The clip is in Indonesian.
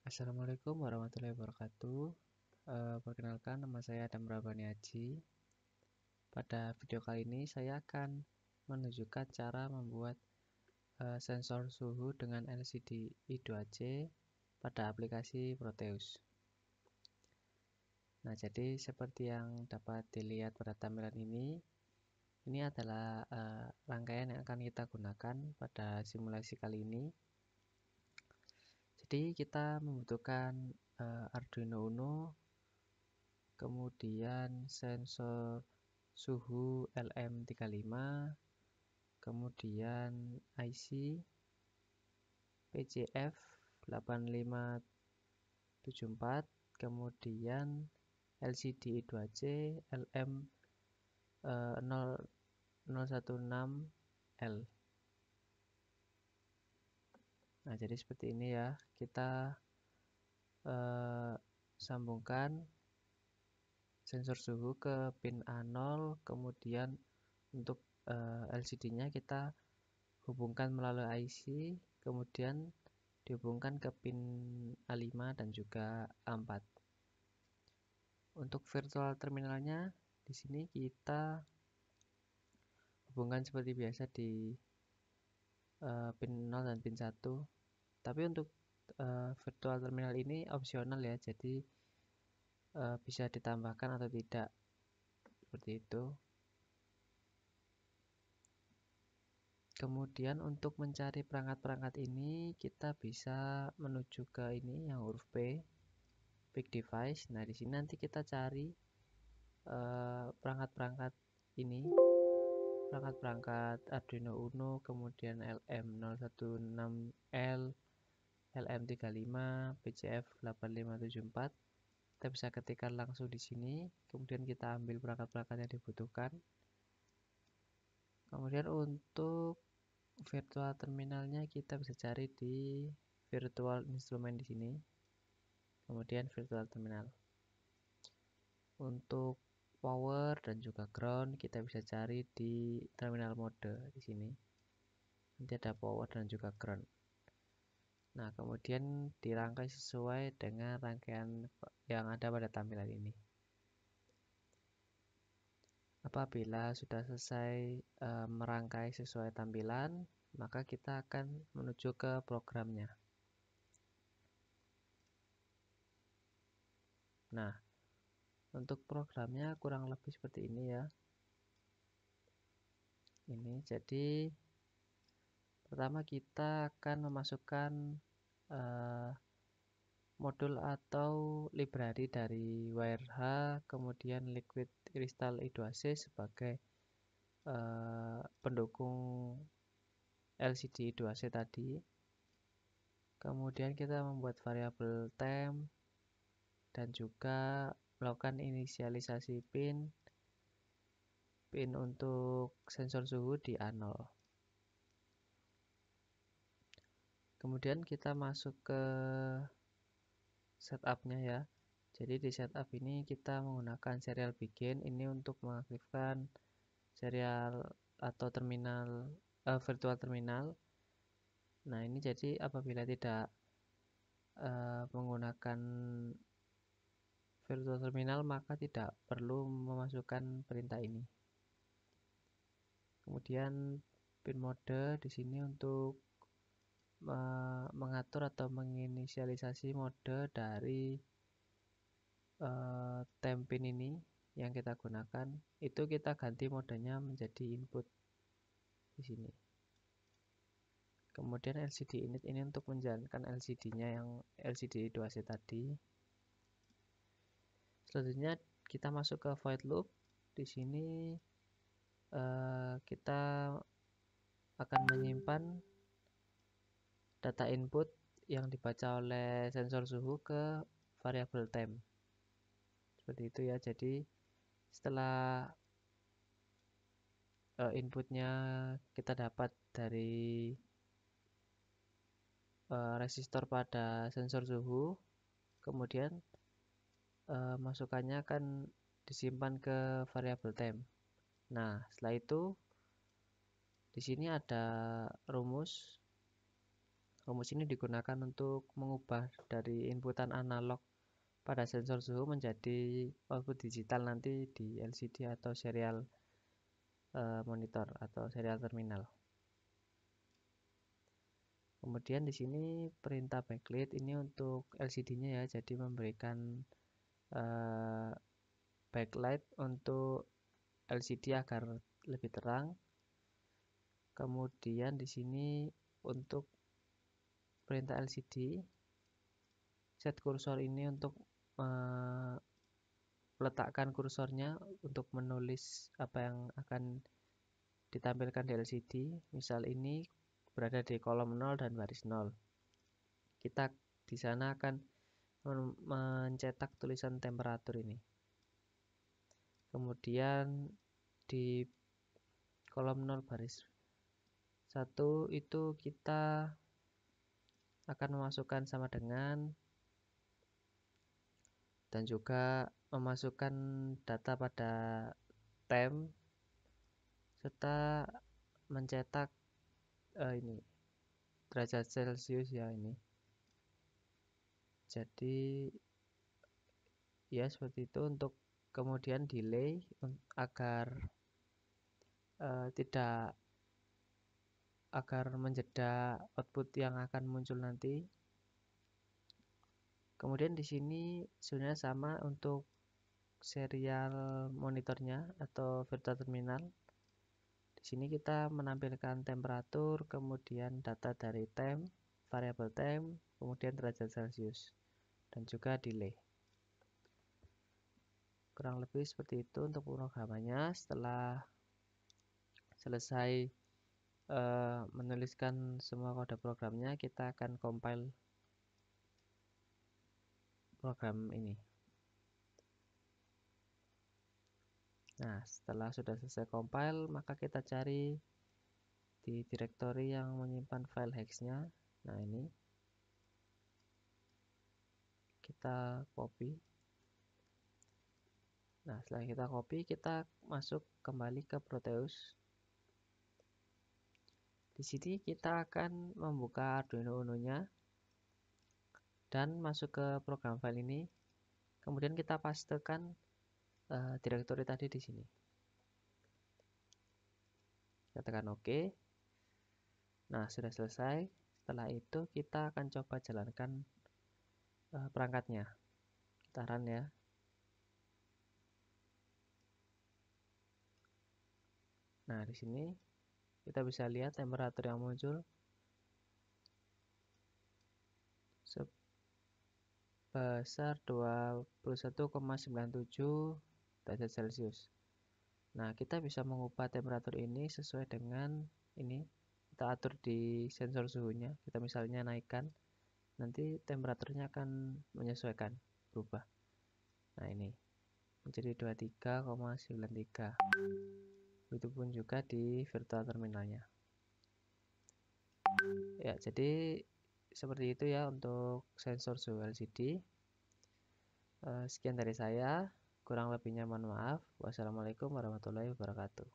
Assalamualaikum warahmatullahi wabarakatuh. Perkenalkan, nama saya Adam Rabani Aji. Pada video kali ini saya akan menunjukkan cara membuat sensor suhu dengan LCD I2C pada aplikasi Proteus. Nah, jadi seperti yang dapat dilihat pada tampilan ini adalah rangkaian yang akan kita gunakan pada simulasi kali ini. Jadi kita membutuhkan Arduino Uno, kemudian sensor suhu LM35, kemudian IC PCF 8574, kemudian LCD I2C LM 016L. Nah, jadi seperti ini ya, kita sambungkan sensor suhu ke pin A0, kemudian untuk LCD-nya kita hubungkan melalui IC, kemudian dihubungkan ke pin A5 dan juga A4. Untuk virtual terminalnya di sini kita hubungkan seperti biasa di pin 0 dan pin 1. Tapi untuk virtual terminal ini opsional ya, jadi bisa ditambahkan atau tidak, seperti itu. Kemudian untuk mencari perangkat-perangkat ini kita bisa menuju ke ini yang huruf P, Pick Device. Nah, di sini nanti kita cari perangkat-perangkat ini, perangkat-perangkat Arduino Uno, kemudian LM016L, LM35, PCF 8574. Kita bisa ketikkan langsung di sini, kemudian kita ambil perangkat-perangkat yang dibutuhkan. Kemudian untuk virtual terminalnya kita bisa cari di virtual instrument di sini. Kemudian virtual terminal. Untuk power dan juga ground kita bisa cari di terminal mode di sini. Nanti ada power dan juga ground. Nah, kemudian dirangkai sesuai dengan rangkaian yang ada pada tampilan ini. Apabila sudah selesai merangkai sesuai tampilan, maka kita akan menuju ke programnya. Nah, untuk programnya kurang lebih seperti ini ya. Ini jadi pertama kita akan memasukkan modul atau library dari WireH, kemudian Liquid Crystal I2C sebagai pendukung LCD I2C tadi. Kemudian kita membuat variabel temp dan juga melakukan inisialisasi pin untuk sensor suhu di A0. Kemudian kita masuk ke setupnya ya. Jadi di setup ini kita menggunakan serial begin ini untuk mengaktifkan serial atau terminal virtual terminal. Nah, ini jadi apabila tidak menggunakan virtual terminal maka tidak perlu memasukkan perintah ini. Kemudian pin mode di sini untuk mengatur atau menginisialisasi mode dari temp pin ini yang kita gunakan. Itu kita ganti modenya menjadi input di sini. Kemudian LCD init ini untuk menjalankan LCD-nya yang LCD I2C tadi. Selanjutnya kita masuk ke void loop. Di sini kita akan menyimpan data input yang dibaca oleh sensor suhu ke variabel temp. Seperti itu ya. Jadi setelah inputnya kita dapat dari resistor pada sensor suhu, kemudian masukannya akan disimpan ke variabel temp. Nah, setelah itu di sini ada rumus Rumus ini digunakan untuk mengubah dari inputan analog pada sensor suhu menjadi output digital nanti di LCD atau serial monitor atau serial terminal. Kemudian di sini perintah backlight ini untuk LCD-nya ya, jadi memberikan backlight untuk LCD agar lebih terang. Kemudian di sini untuk perintah LCD, set kursor ini untuk meletakkan kursornya untuk menulis apa yang akan ditampilkan di LCD. Misal ini berada di kolom 0 dan baris 0. Kita di sana akan mencetak tulisan temperatur ini. Kemudian di kolom 0 baris 1 itu kita akan memasukkan sama dengan dan juga memasukkan data pada temp serta mencetak ini derajat Celcius ya ini. Jadi ya seperti itu. Untuk kemudian delay agar tidak menjeda output yang akan muncul nanti. Kemudian di sini sebenarnya sama untuk serial monitornya atau virtual terminal. Di sini kita menampilkan temperatur, kemudian data dari temp, variabel temp, kemudian derajat Celcius, dan juga delay. Kurang lebih seperti itu untuk pemrogramannya. Setelah selesai menuliskan semua kode programnya, kita akan compile program ini. Nah, setelah sudah selesai compile, maka kita cari di directory yang menyimpan file hex-nya. Nah, ini kita copy. Nah, setelah kita copy, kita masuk kembali ke Proteus. Di sini kita akan membuka Arduino Uno-nya dan masuk ke program file ini. Kemudian kita pastekan directory tadi di sini. Kita tekan OK. Nah, sudah selesai. Setelah itu kita akan coba jalankan perangkatnya. Kita run ya. Nah, di sini kita bisa lihat temperatur yang muncul sebesar 21,97 derajat Celcius. Nah, kita bisa mengubah temperatur ini sesuai dengan ini. Kita atur di sensor suhunya. Kita misalnya naikkan, nanti temperaturnya akan menyesuaikan, berubah. Nah, ini menjadi 23,93. Begitupun juga di virtual terminalnya. Ya, jadi seperti itu ya untuk sensor suhu LCD. Sekian dari saya, kurang lebihnya mohon maaf. Wassalamualaikum warahmatullahi wabarakatuh.